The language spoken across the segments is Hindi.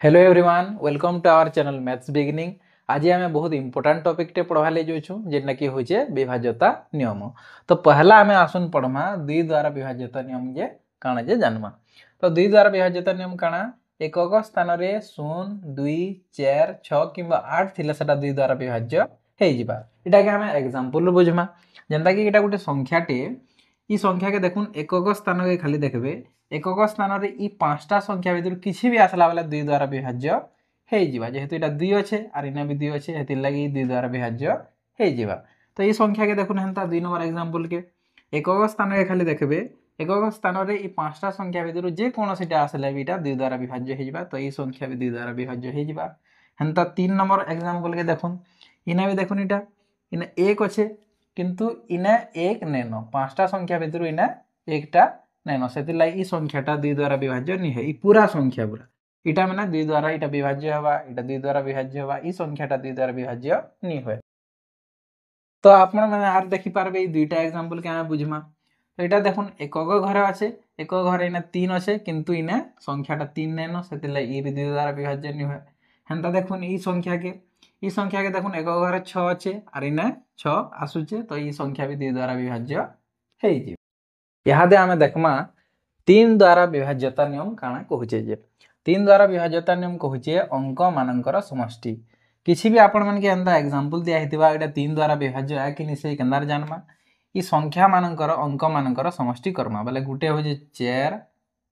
Hello everyone welcome to our channel maths beginning. आज आम बहुत इंपोर्टाट टॉपिक टे पढ़वा ले जाऊँ जेनटा कि हूँ विभाज्यता नियम। तो पहला आम आसन पढ़मा दुई द्वारा विभाज्यता नियम जे काଣା जे जानमा। तो दुई द्वारा विभाज्यता नियम काଣା एकक स्थान में 0 2 4 6 कि 8 थिले सेटा दुई द्वारा विभाज्य हो जिबा। इटा के आम एग्जांपल बुझमा जेनटा कि इटा गोटे संख्याटे ई संख्या के देखुन एकक स्थान के खाली देखबे एकक स्थान में ई पांचटा संख्या भीतर किसी भी आसला बेले दुई द्वारा विभाज्य हो जिबा। जेहेतु इटा दुई अच्छे आर इना भी दुई अच्छे हेतिर लगी दुई द्वारा विभाज्य हो जिबा। तो ये संख्या के देखुन हेंता दुई नंबर एग्जांपल के एकक स्थान के खाली देखबे एकक स्थान में ई पांचटा संख्या भीतर जे कोनोसीटा आसले भी इटा दुई द्वारा विभाज्य हो जिबा। तो ये संख्या भी दुई द्वारा विभाज्य हो जिबा। हेंता 3 नंबर एग्जांपल के देखुन इना भी देखुन इटा इना एक अच्छे किंतु इना एक नैन पांचटा संख्या भीतर इना एकटा नैन से ई संख्याटा दुई द्वारा विभाज्य नहीं है पूरा संख्या पूरा इटा मैंने दुई द्वारा इटा विभाज्य हवा इटा दुई द्वारा विभाज्य हवा ई संख्याटा दुई द्वारा विभाज्य नहीं हुए। तो आपण मैंने आर देखि पारबे ई दुईटा एग्जांपल के आमे बुझमा। तो इटा देखुन एकक घर अच्छे एकक घर इना 3 अच्छे किंतु इना संख्याटा 3 नैन से ई भी दुई द्वारा विभाज्य नहीं हुए। हेंता देखुन ई संख्या के देखुन एकक घर 6 अच्छे आर इना 6 आसुचे तो ई संख्या भी दुई द्वारा विभाज्य हो जी। इहादे आमे देखमा 3 द्वारा विभाज्यता नियम काଣା कहूचे जे 3 द्वारा विभाज्यता नियम कहूचे अंक मानकर समष्टि। किसी भी आपण मन के एंदा एग्जांपल दिया हितबा एटा 3 द्वारा विभाज्य है कि निसे केंदार जानमा ई संख्या मानकर अंक मानकर समष्टि करमा बोले गुटे हो जे 4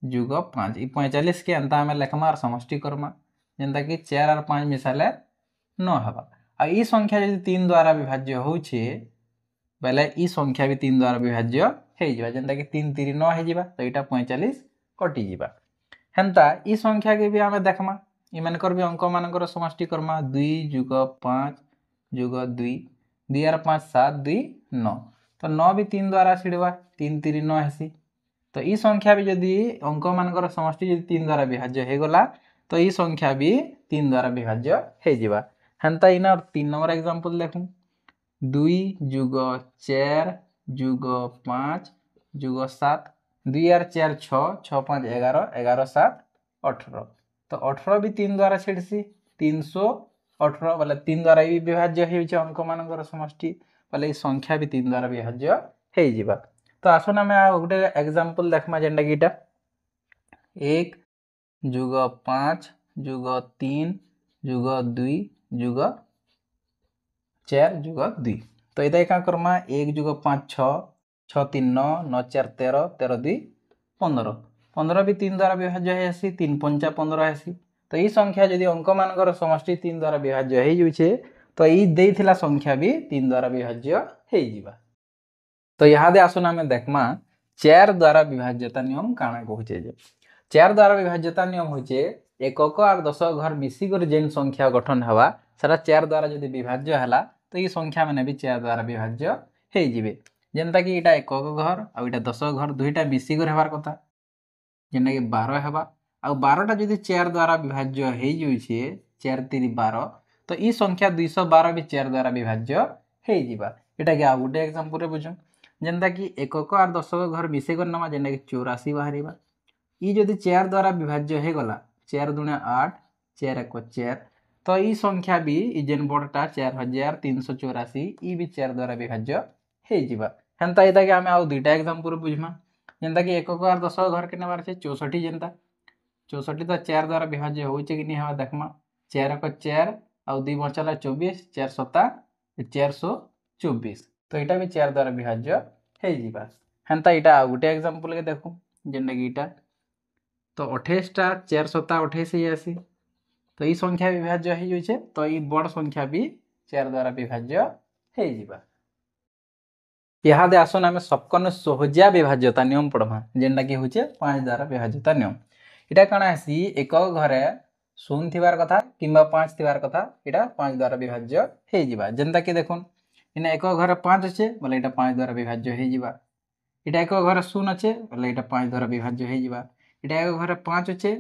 जुग 5 ई 45 के एंता हमें लेखमा और समष्टि करमा जेंता कि 4 और 5 मिसाले 9 हवा। आ ई संख्या यदि 3 द्वारा विभाज्य होउछे बेले ई संख्या भी 3 द्वारा विभाज्य हो जिबा जेंता कि 3 3 9 हो जिबा। तो इटा 45 कटि जिबा। हेंता ई संख्या के भी आमे देखमा ई मानकर भी अंक मानकर समष्टि करमा 2 जुग 5 जुग 2 2 और 5 7 2 9 तो 9 भी 3 द्वारा छिड़वा 3 3 9 हेसी। तो ई संख्या भी यदि अंक मानकर समष्टि यदि 3 द्वारा विभाज्य हो गला तो ई संख्या भी 3 द्वारा विभाज्य हो जिबा। हेंता इना 3 नंबर एग्जांपल देखू 2 जुग 4 जुग 5 जुग 7 2 और 4 6 6 5 11 11 7 18 तो 18 भी 3 द्वारा छिड़सी 318 बोले 3 द्वारा भी विभाज्य हो अंक मानकर समष्टि बोले संख्या भी 3 द्वारा विभाज्य हो जिबा। तो आसन आमे गोटे एग्जांपल देखमा जेंटा कि इटा 1 जुग 5 जुग 3 जुग 2 जुग 4 जुग 2 तो इधर क्या करमा 1 जुग 5 6 6 3 9 9 4 13 13 2 15 15 भी 3 द्वारा विभाज्य है 3 5 15 है। तो ये संख्या यदि अंक मानकर समष्टि 3 द्वारा विभाज्य हो जाउछे तो ई देइथिला संख्या भी 3 द्वारा विभाज्य हो जिबा। तो इहादे आसन आमे देखमा 4 द्वारा विभाज्यता नियम काଣା कहूचे जे 4 द्वारा विभाज्यता नियम होचे एकक और दशक घर मिसी कर जेन संख्या गठन हवा सेटा 4 द्वारा यदि विभाज्य हला तो ये संख्या माने भी 4 द्वारा विभाज्य हो जिबे। जेनता कि इटा एकक घर आ इटा दशक घर दुईटा मिसी कर हेबार कथा जेनता कि 12 हेबा आ 12 टा यदि 4 द्वारा विभाज्य हो जाउछे 4 3 12 तो ई संख्या 212 भी 4 द्वारा विभाज्य हो जिबा। इटा के आ गुटे एग्जांपल रे बुझो जेनता कि एकक और दशक घर मिसे कर नमा जेनता कि 84 बाहरिबा ई यदि 4 द्वारा विभाज्य हो गला 4 दुणे 8 4 1 4 तो ई संख्या भी ई जेन बडटा 4384 ई भी 4 द्वारा विभाज्य हो जिबा। हेंता इता के हमें आउ दुईटा एग्जांपल बुझमा जेनता कि एकक और दशक घर के नेबार छे 64 जेनता 64 तो 4 द्वारा विभाज्य होउछे कि नहीं हवा देखमा 4 1 4 आउ 2 बचला 24 4 7 424 तो इटा भी 4 द्वारा विभाज्य हो जिबा। हेंता इटा आउ गुटे एग्जांपल के देखू जेनता कि इटा तो 28 टा 4 7 28 80 तो ई संख्या विभाज्य हो जाउछे तो ई बड़ संख्या भी 4 द्वारा विभाज्य हो जिबा। इहादे आसन आमे सबकन सहजिया विभाज्यता नियम पढ़मा जेनटा कि होचे 5 द्वारा विभाज्यता नियम। इटा काଣା हेसी एक घरे 0 थिबार कथा किंबा 5 थिबार कथा इटा 5 द्वारा विभाज्य हो जिबा। जेनता कि देखुन इना एक घरे 5 अच्छे बोले इटा 5 द्वारा विभाज्य हो जिबा। इटा एक घरे 0 अच्छे बोले इटा 5 द्वारा विभाज्य हो जिबा। इटा एक घरे 5 अच्छे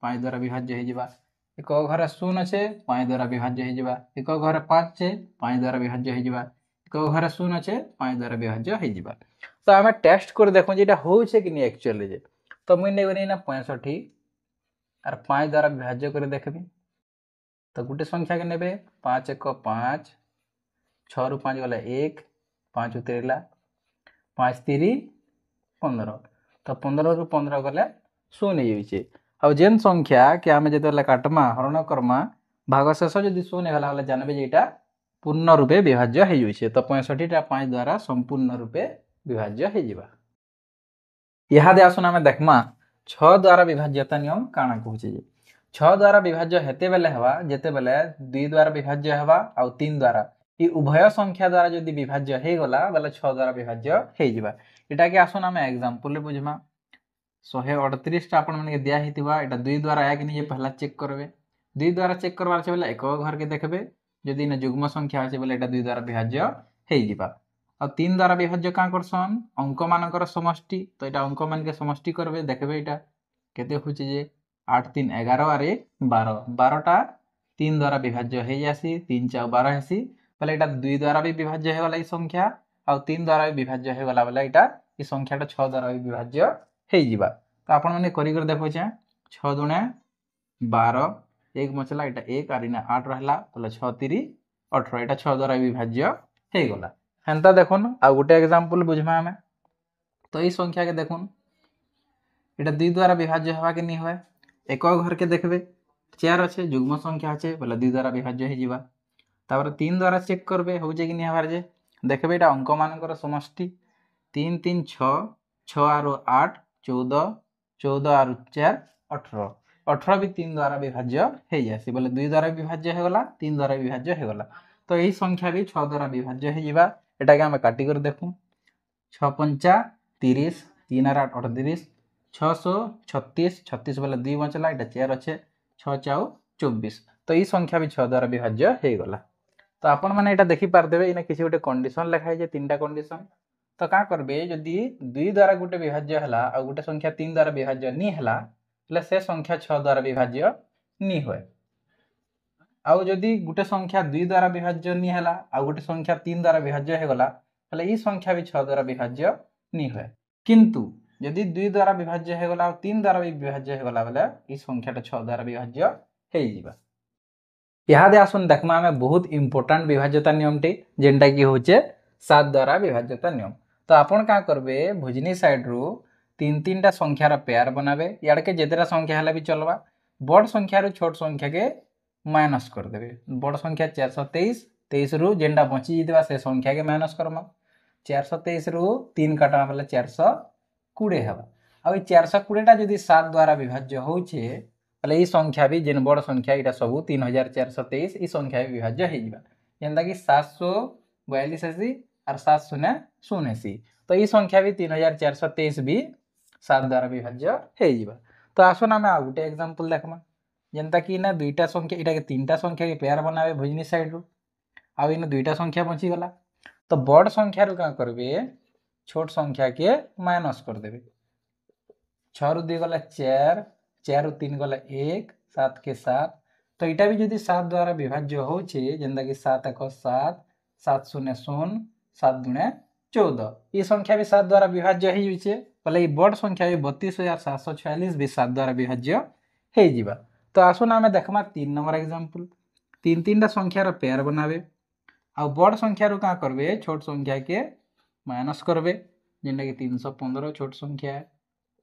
5 द्वारा विभाज्य हो जिबा। एक घरे 0 अच्छे 5 द्वारा विभाज्य हो जिबा। एक घरे 5 अच्छे 5 द्वारा विभाज्य हो जिबा। एक घरे 0 अच्छे 5 द्वारा विभाज्य हो जिबा। तो आमे टेस्ट कर देखो जे इटा होउछे कि नै एक्चुअली जे तो मुई नै गनी ना 65 আর 5 দ্বারা বিভাজ্য করে দেখবি তো গোটে সংখ্যাকে নেবে 5 1 5 6 রু 5 গলে 1 5 উতরিলা 5 3 15 তো 15 রু 15 গলে 0 ହେଇଯାଉଛି ଆଉ ଯେନ୍ ସଂଖ୍ୟା କି ଆମେ ଯେତେବେଳେ କାଟମା ହରଣ କର୍ମା ଭାଗ ଶେଷ ଯଦି 0 ହେଲା ହେଲେ ଜାଣିବେ ଯେ ଏଇଟା ପୂର୍ଣ୍ଣ ରୂପେ ବିଭାଜ୍ୟ ହେଇଯାଉଛି ତ 65 ଟା 5 ଦ୍ୱାରା ସମ୍ପୂର୍ଣ୍ଣ ରୂପେ ବିଭାଜ୍ୟ ହେଇଯିବା ଇହାଦେ ଆସୁନ ଆମେ ଦେଖମା 6 ଦ୍ୱାରା ବିଭାଜ୍ୟତା ନିୟମ କାଣା କହୁଛି ଯେ 6 ଦ୍ୱାରା ବିଭାଜ୍ୟ ହେତେବେଲେ ହେବା ଯେତେବେଲେ 2 ଦ୍ୱାରା ବିଭାଜ୍ୟ ହେବା ଆଉ 3 ଦ୍ୱାରା ଇ ଉଭୟ ସଂଖ୍ୟା ଦ୍ୱାରା ଯଦି ବିଭାଜ୍ୟ ହେଇଗଲା ବେଲେ 6 ଦ୍ୱାରା ବିଭାଜ୍ୟ ହେଇଯିବା ଏଟାକେ ଆସୁନ ଆମେ ଏକ୍ସାମ୍ପଲ ରେ ବୁଝମା 138 ଟା आपण माने दिया हेतिबा एटा 2 द्वारा 1 निजे पहला चेक करबे 2 द्वारा चेक करबार छै बेले एक घर के देखबे जदि न युग्म संख्या আছে बेले एटा 2 द्वारा विभाज्य हेइ जिबा आ 3 द्वारा विभाज्य का करसन अंक मानकर समष्टि तो एटा अंक मान के समष्टि करबे देखबे एटा केते होछि जे 8 3 11 और 1 12 12 टा 3 द्वारा विभाज्य हेइ जासी 3 4 12 हेसी बेले एटा 2 द्वारा भी विभाज्य हे वाला ई संख्या आ 3 द्वारा भी विभाज्य हे वाला बेले एटा ई संख्याटा 6 द्वारा भी विभाज्य ହେଇଯିବା ତ ଆପଣ ମାନେ କରି କରି ଦେଖୁଛେ 6 ଦୁणे 12 1 ମଚଲା ଏଟା 1 আর ইনা 8 रहला তাহলে 6 3 18 এটা 6 দ্বারা বিভাজ্য হয়ে গলা হেনতা দেখুন আর গোটে एग्जांपल বুঝমা আমি তো এই সংখ্যা কে দেখুন এটা 2 দ্বারা বিভাজ্য হওয়া কে নি হয় এক ঘর কে দেখবে 4 আছে যুগ্ম সংখ্যা আছে বলে 2 দ্বারা বিভাজ্য হয়ে যাবা তারপরে 3 দ্বারা চেক করবে হউছে কি নি হবার যে দেখবে এটা অঙ্ক মানকৰ সমষ্টি 3 3 6 6 আর 8 14 14 আর 4 18 18 भी 3 द्वारा विभाज्य हो जासी बोले 2 द्वारा विभाज्य हो गला 3 द्वारा विभाज्य हो गला तो यही संख्या भी 6 द्वारा विभाज्य हो जिबा एटा के हम काटी कर देखू 6 5 30 3 और 8 38 636 36 बोले 2 बचला एटा 4 अच्छे 6 4 24 तो यही संख्या भी 6 द्वारा विभाज्य हो गला तो आपण माने एटा देखि पार देबे इने किसी गोटे कंडीशन लिखाई जे तीनटा कंडीशन तो का करबे जदि 2 द्वारा गोटे विभाज्य हला और गोटे संख्या 3 द्वारा विभाज्य नी हला ले से संख्या 6 द्वारा विभाज्य नी होय आउ जदि गोटे संख्या 2 द्वारा विभाज्य नी हला और गोटे संख्या 3 द्वारा विभाज्य हे गला ले ई संख्या भी 6 द्वारा विभाज्य नी होय किंतु जदि 2 द्वारा विभाज्य हे गला और 3 द्वारा भी विभाज्य हे गला बेले ई संख्याटा 6 द्वारा विभाज्य हे जिबा इहादे आसुन देखमा हमें बहुत इंपोर्टेंट विभाज्यता नियमटी जेनटा की होचे 7 द्वारा विभाज्यता नियम तो आपण का करबे भुजनी साइड रु 3 टा संख्यार पेयर बनाबे याड के जेतेरा संख्या हला भी चलबा बड़ संख्या रु छोट संख्या के माइनस कर देबे बड़ संख्या 423 23 रु जेंडा बची जितबा से संख्या के माइनस करमा 423 रु 3 काटा बेले 420 हेबा आ 420 टा जदी 7 द्वारा विभाज्य होचे तले ई संख्या भी जेन बड़ संख्या इटा सब 3423 ई संख्या भी विभाज्य हे जिबा जेंदा कि 742 हेसी और 7 शून्य शून्य सी तो ये संख्या भी 3423 भी 7 द्वारा विभाज्य हो जिबा तो आसोन आमे आ गुटे एग्जांपल देखमा जेंता कि ना दुईटा संख्या इटा के तीनटा संख्या के पेयर बनाबे भुजनी साइड रु आ इन दुईटा संख्या बची गला तो बड़ संख्या रु का करबे छोट संख्या के माइनस कर देबे 6 रु 2 गला 4 4 रु 3 गला 1 7 के 7 तो इटा भी जदी 7 द्वारा विभाज्य होचे जेंदा कि 7 1 7 7 0 0 7 दुणे 14 ये संख्या भी 7 द्वारा विभाज्य हो जाइए बोले बड़ संख्या भी 32,746 भी 7 द्वारा विभाज्य हो जिबा तो आसुन आमे देखमा 3 नंबर एग्जांपल 3 टा संख्यार पेयर बनाबे आ बड़ संख्या रु का करबे छोट संख्या के माइनस करबे जेंडा कि 315 छोट संख्या है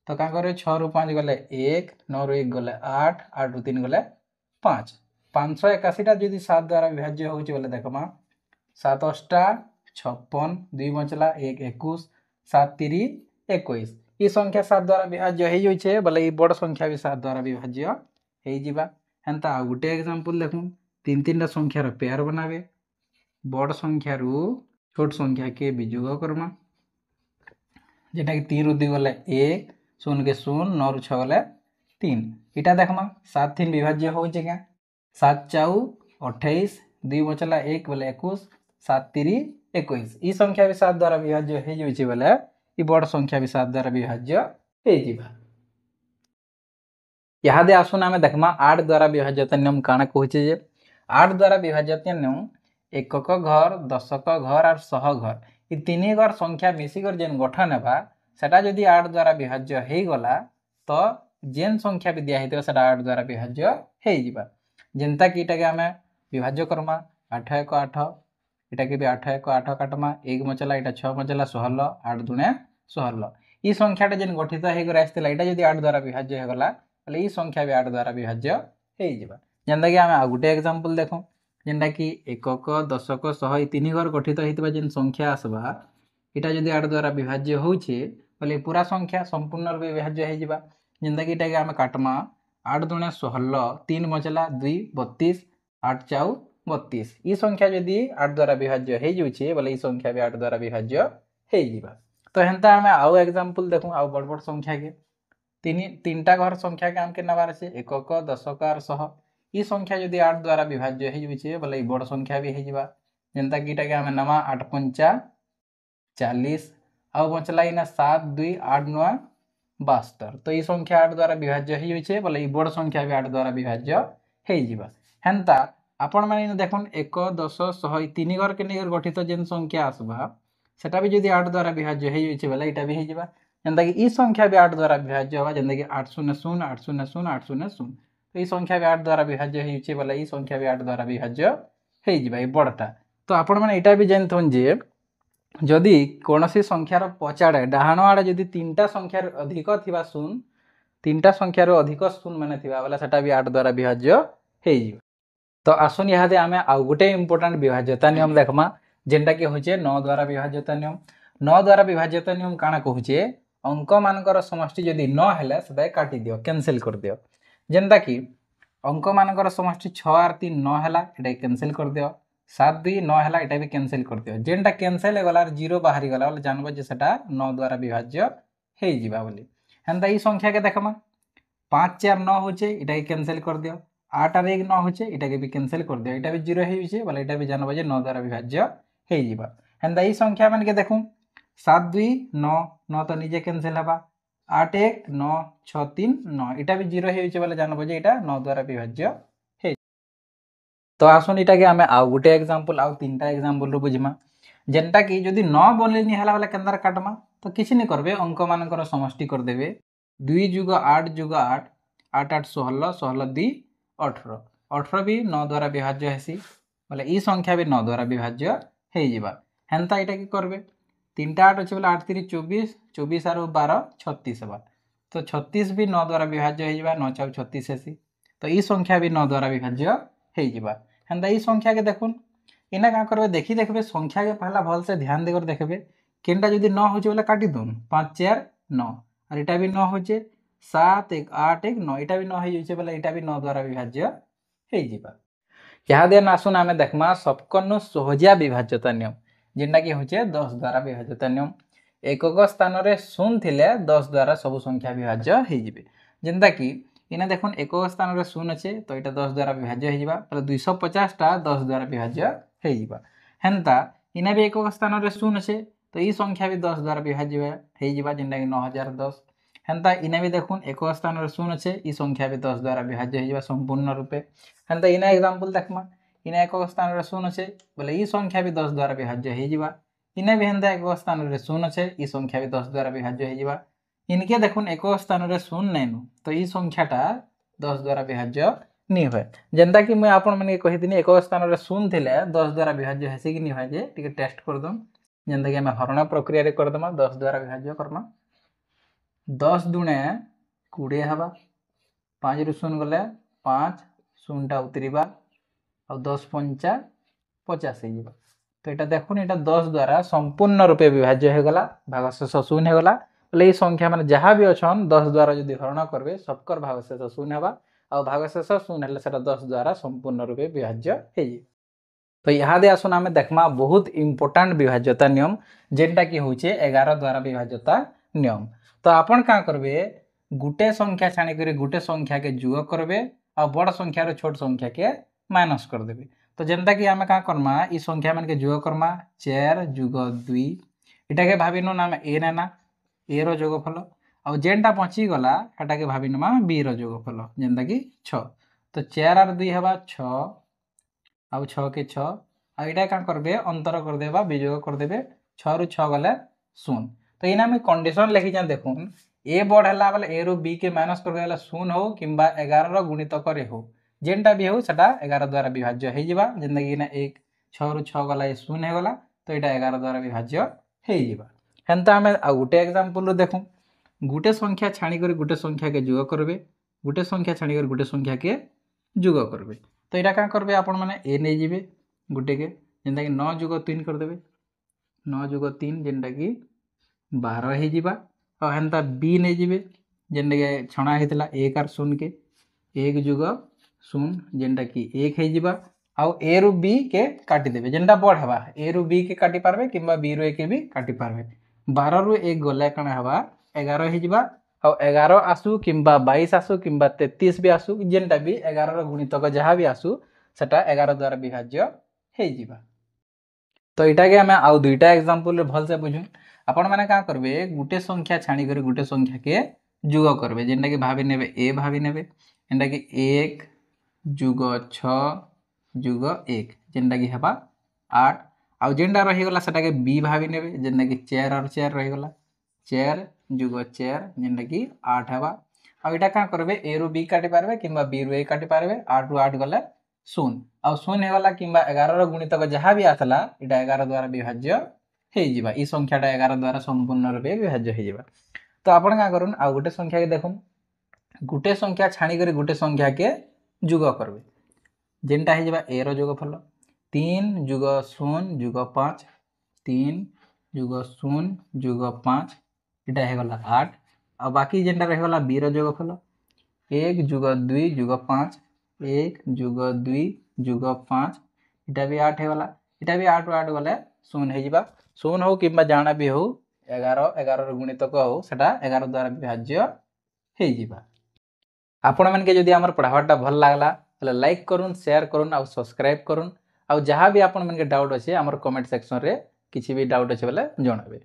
तो का करे 6 रु 5 गले 1 9 रु 1 गले 8 8 रु 3 गले 5 581 टा जदी 7 द्वारा विभाज्य होचे बोले देखमा 7 8 56 2 बचला 1 21 7 3 21 ई संख्या 7 द्वारा विभाज्य हो जाइए बोले बड़ संख्या भी 7 द्वारा विभाज्य हो जिबा हेंता आ गुटे एग्जांपल देखूं 3 टा संख्यार पेयर बनाबे बड़ संख्या रु छोट संख्या के वियोग करमा जेटा कि 3 रु 2 गले 1 0 के 0 9 रु 6 गले 3 इटा देखमा 7 3 विभाज्य होचे क्या 7 4 28 2 बचला 1 बोले 21 7 3 21 ई संख्या भी 7 द्वारा विभाज्य हो जाइए बोले ई बड़ संख्या भी 7 द्वारा विभाज्य हो जिबा इहादे आसुन आमे देखमा 8 द्वारा विभाज्यता नियम काना कहूचे जे 8 द्वारा विभाज्यता नियम एकक घर दशक घर और सह घर ई तीन घर संख्या मिसिकर जेन गठन हेबा सेटा जदि 8 द्वारा विभाज्य हो गला तो जेन संख्या भी दिया होता है 8 द्वारा विभाज्य हो जेनता कि इटा के आम विभाज्य करमा 8 1 8 इटा के भी 8 1 8 काटमा 1 मचला इटा 6 मचला 16 8 दुणे 16 ई संख्याटा जेन गठित होकर आसला यहाँ जब 8 द्वारा विभाज्य होगला ताले ई संख्या भी 8 द्वारा विभाज्य हो जेनता कि आम आ गोटे एग्जांपल देखो जेनटा कि एकक दशक शह तीन घर गठित होता जेन संख्या आसवा इटा जब 8 द्वारा विभाज्य होचे बोले पूरा संख्या संपूर्ण रूप विभाज्य हो जेनता कि इटा आम काटमा 8 दुणे 16 3 मचला 2 32 8 4 32 ई संख्या जदि 8 द्वारा विभाज्य हो जाऊे बोले ई संख्या भी 8 द्वारा विभाज्य हो तो हेन्ता आम आउ एग्जांपल देखूँ आउ बड़ बड़ संख्या के तीनटा घर संख्या के आमके नबार अच्छे एकक दशक और शह ई संख्या जदि 8 द्वारा विभाज्य हो जाऊे बोले बड़ संख्या भी हो जेनता कि इटा आम नवा 8 पंचा 40 आउ बचला इना 7 2 8 9 72 तो ये संख्या 8 द्वारा विभाज्य हो जाऊे बोले ये बड़ संख्या भी 8 द्वारा विभाज्य हो हेन्ता आपण मैंने देखुन 1 10 100 तीन घर के नहीं गठित जेन संख्या आसवा सेटा भी जब 8 द्वारा विभाज्य हो जाऊे बोले यहाँ भी हो जेनता कि ई संख्या भी 8 द्वारा विभाज्य होगा जेनता कि 8 0 0 8 0 0 8 0 0 तो ये संख्या भी 8 द्वारा विभाज्य हो जाऊे बोले ये संख्या भी 8 द्वारा विभाज्य हो बड़टा तो आपण मैंने यहाँ भी जानथुन जे जदि कौन सी संख्यार पचाड़े डाहाण आड़े जदि तीनटा संख्यार अधिक थिबा शून्य तीनटा संख्यार अधिक शून्य माने थिबा बोले सेटा भी 8 द्वारा विभाज्य हो तो आसुन यहाँ आम आउ गोटे इम्पोर्टाट विभाज्यता नियम देखमा जेनटा कि होचे 9 द्वारा विभाज्यता नियम 9 द्वारा विभाज्यता नियम काଣା कहूचे अंक मानकर समष्टि जदि 9 हेले सेटा काटी दियो कैंसिल कर दियो जेनता कि अंक मानकर समष्टि 6 और 3 9 हेला एटा कैंसिल कर दियो 7 2 9 हेला एटा भी कैंसिल कर दियो जेनटा कैंसिल गला जीरो बाहरी गला बोले जानबो जे सेटा 9 द्वारा विभाज्य हो जिबा बोली हेंता ई संख्या के देखमा 5 4 9 होचे एटा कैंसिल कर दियो 8 और 1 9 होचे एटा के भी कैंसिल कर दियो एटा भी जीरो हो जाए बोले एटा भी जानबो जे 9 द्वारा विभाज्य हो जिबा हेंता ई संख्या मान के देखूं 7 2 9 9 तो निजे कैंसिल हबा 8 1 9 6 3 9 एटा भी जीरो हो जाए बोले जानबो जे एटा 9 द्वारा विभाज्य हो तो आसुन इटा के आमे आउ गोटे एग्जांपल आउ तीनटा एग्जांपल रो बुझिमा जेनटा कि जदि 9 बोले नि हला बोले केनदार काटमा तो किछि नि करबे अंक मानकर समष्टि कर देबे 2 + 8 + 8 8 8 16 16 2 18 18 भी 9 द्वारा विभाज्य हेसी बोले ई संख्या भी 9 द्वारा विभाज्य हो जिबा हेंता इटा कि करबे 3 8 अछि बोले 8 3 24 24 और 12 36 हेबा तो 36 भी 9 द्वारा विभाज्य हो जिबा 9 4 36 हेसी तो ई संख्या भी 9 द्वारा विभाज्य हो जिबा हेंता ई संख्या के देखुन इना का करबे देखी देखबे संख्या के पहला भल से ध्यान देकर देखबे केनटा जदि 9 होचे बोले काटी दोन 5 4 9 और एटा भी 9 होचे 7 1 8 1 9 एटा भी 9 हो जाइछे बोले एटा भी 9 द्वारा विभाज्य हो जिबा यहाँ देन आसुन आमे देखमा सबकनु सहजिया विभाज्यता नियम जेनटा कि होचे 10 द्वारा विभाज्यता नियम एकक स्थान रे शून्य थिले 10 द्वारा सब संख्या विभाज्य हो जिबे जेनता कि इना देखुन एकक स्थान रे शून्य अच्छे तो यहाँ 10 द्वारा विभाज्य हो जिबा 250 टा 10 द्वारा विभाज्य हो जिबा हेंता इना भी एकक स्थान रे शून्य अच्छे तो ई संख्या भी 10 द्वारा विभाज्य हो जिबा जेनटा कि 9010 हेंता इना भी देखुन एकक स्थान रे शून्य अच्छे ई संख्या भी 10 द्वारा विभाज्य हो जिबा संपूर्ण रूपे हेंता इना एग्जांपल देखमा इना एकक स्थान रे शून्य अच्छे बोले ई संख्या भी 10 द्वारा विभाज्य हो जिबा इना भी हेंता एकक स्थान रे शून्य अच्छे ई संख्या भी 10 द्वारा विभाज्य हो जिबा इनके देखुन एकक स्थान रे शून्य नैनु तो ई संख्याटा 10 द्वारा विभाज्य नि होय जेनता कि मैं आपण माने कहिदिनी एकक स्थान रे शून्य थिले 10 द्वारा विभाज्य हेसी कि नि होय जे टिके टेस्ट कर दम जेनता कि हम हरण प्रक्रिया रे कर दमा 10 द्वारा विभाज्य करमा 10 दुणे 20 हबा 5 रु शून्य गले 5 शून्यटा उतरिबा और 10 पंचा 50 हो जिबा तो एटा देखुन एटा 10 द्वारा संपूर्ण रूपे विभाज्य हो गला भागशेष शून्य हो गला बोले संख्या माने जहाँ भी अच्छन 10 द्वारा यदि हरण करबे सबकर भागशेष शून्य हबा और भागशेष शून्य हेले सेटा 10 द्वारा संपूर्ण रूपे विभाज्य हो जी तो यहाँ दे आसुन आमे देखमा बहुत इंपोर्टेंट विभाज्यता नियम जेनटा कि होचे 11 द्वारा विभाज्यता नियम तो आपण का करबे गुटे संख्या छाणी करे गुटे संख्या के जुग करबे और बड़ संख्या रो छोट संख्या के माइनस कर देबे तो जेनता कि आमे का करमा ई संख्या मान के जुग करमा 4 + 2 एटा के भाबिनो नाम ए नेना ए रो जोगफल और जेनटा बची गला एटा के भाबी नमा बी रो जोगफल जेनता कि 6 तो 4 और 2 हेबा 6 आ 6 के 6 आ एटा का करबे अंतर कर देबा विजोग कर देबे 6 रु 6 गले 0 तो इना में कंडीशन लिखि जा देखुन ए बड़ है बोले ए रु बी के माइनस कर शून्य हो कि 11 गुणितक हो जेनटा भी हो सेटा 11 द्वारा विभाज्य हो जावा जेनता कि ना 1 6 रु 6 गला शून्य होगला तो यहाँ 11 द्वारा विभाज्य हो जावा हेन्ता आम आ गोटे एग्जांपल देखूँ गोटे संख्या छाणी कर गोटे संख्या के जोग करबे गोटे संख्या छाणी कर गोटे संख्या के जोग करबे तो यहाँ क्या करेंगे आपण मैंने ए नहीं जी गोटे के जेनता कि 9 + 3 करदे 9 + 3 जेनटा कि 12 हो और हेन्ता बी नहीं जी जेनटा कि छणा होता 1 और 0 के 1 + 0 जेनटा कि 1 हो आउ ए रु बी के काटिदेवे जेनटा बड़ हवा ए रु बी के काटि पारबे कि बी रु ए के भी काटि पारबे 12 रु 1 गले कण हवा 11 हो आउ 11 आसू कि 22 आसू कि 33 भी आसू जेनटा भी 11 गुणितक जहाँ भी आसू सेटा 11 द्वारा विभाज्य हो तो यहाँ के आम आउ दुईटा एग्जांपल भल से बुझू आपण मैंने क्या करेंगे गोटे संख्या छाणी कर गोटे संख्या के जोग करेंगे जेनटा कि भाभी ने ए भाभी ने जेनटा कि 1 + 6 + 1 जेनटा कि हवा 8 आउ जेनटा रहीगला सेटा के बी भाभी ने जेनटा कि 4 और 4 रहीगला 4 + 4 जेनटा कि 8 हवा आउ यहाँ क्या करेंगे ए रु बी काटि पारबे कि बी रु ए काटि पारबे 8 रु 8 गले 0 आउ 0 होगला कि 11 गुणितक जहाँ भी आसला यहाँ 11 द्वारा विभाज्य हो ई संख्याटा 11 द्वारा संपूर्ण रूपे विभाज्य हो तो आप क्या करूँ आउ गोटे संख्या के देखूँ गोटे संख्या छाणी कर गोटे संख्या के जोग करबे जेनटा हो ए रो जोगफल 3 + 0 + 5 3 + 0 + 5 यहाँ होगला 8 आ बाकी जेनटा रहीगला बी रो जोगफल 1 + 2 + 5 1 + 2 + 5 यहाँ भी 8 होगला यहाँ भी 8 ରୁ 8 गले 0 हो 0 हो कि जाना भी हो 11 गुणितक हो सेटा 11 द्वारा विभाज्य हो आपण मैंने जदि आमर पढ़ावाटा भल लागला ताले लाइक करूँ शेयर करूँ आउ सब्सक्राइब करूँ आउ जहाँ भी आपण मैंने डाउट अच्छे आमर कमेंट सेक्शन रे किसी भी डाउट अच्छे बोले जणाबे।